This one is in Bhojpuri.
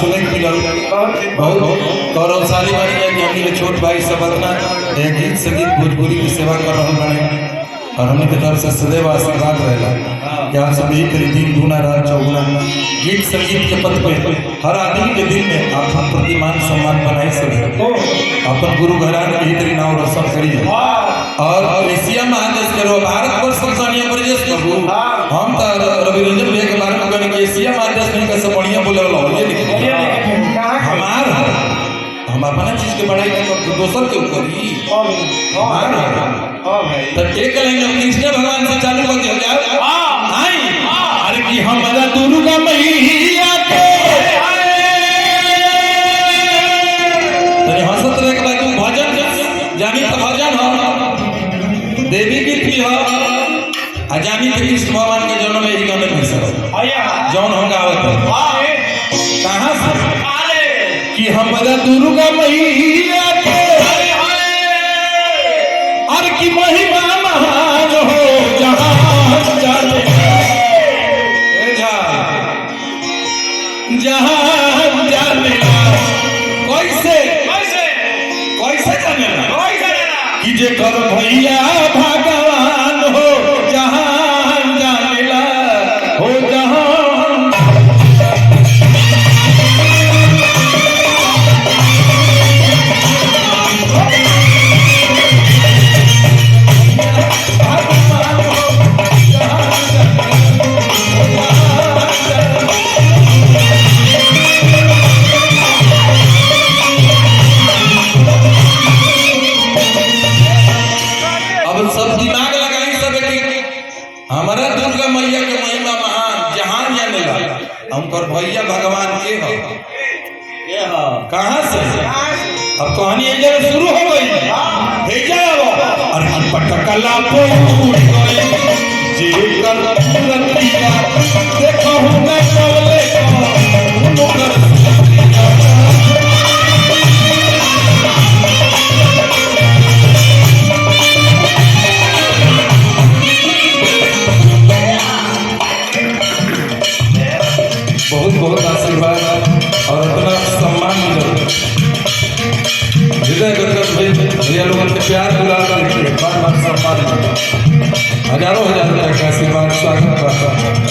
सुने के मिलल बहुत गौरवशाली बात है कि हमनी के छोट भाई सब अपना गीत संगीत भोजपुरी की सेवा कर रहे हैं और हमने के तरफ से सदैव आशीर्वाद रहेगा कि आप सब यही करी दिन दूना रात चौगुना गीत संगीत के पद पे हर आदमी के दिल में आप प्रतिमान सम्मान बनाए सके अपन गुरु घराने यही करी नाम रोशन करिए और एशिया महादेश के रो भारत वर्ष संसानिया प्रदेश प्रभु हम तो रवि रंजन भैया के बारे में कहने कि एशिया महादेश नहीं कैसे बढ़िया बोले वाला ये लिखे हमार हम अपना चीज के बड़ाई कर दोसर के ऊपर ही तो एक लाइन हम कृष्ण भगवान से चालू करते हो क्या आई अरे कि हमारा दुर्गा मैया के तने हंसत रहे के बाद तू भजन जानी तो भजन हो देवी गीत भी हो अजानी के कृष्ण भगवान के जन्म में ही गाने में सब जौन हम गावत है कहां से कि हमारा दुर्गा मैया के और की महिमा महान हो जहां जाने जहां जाने कैसे कैसे कैसे जाने कि जे कर भैया भगवान हो जहां जानेला हो जहां हमारा दुर्गा मैया के महिमा महान जहान जानेला हमकर भैया भगवान के हो ये हो कहां से अब कहानी एक जगह शुरू हो गई हे जाओ और हम पटकला फूट गए जे कर रतिया देखो मैं कवले को कर बहुत बहुत आशीर्वाद और अपना सम्मान मिले हृदय गदगद भैया लोगों के प्यार दुलार बार बार सम्मान हजारों हजार रुपये का आशीर्वाद स्वागत करता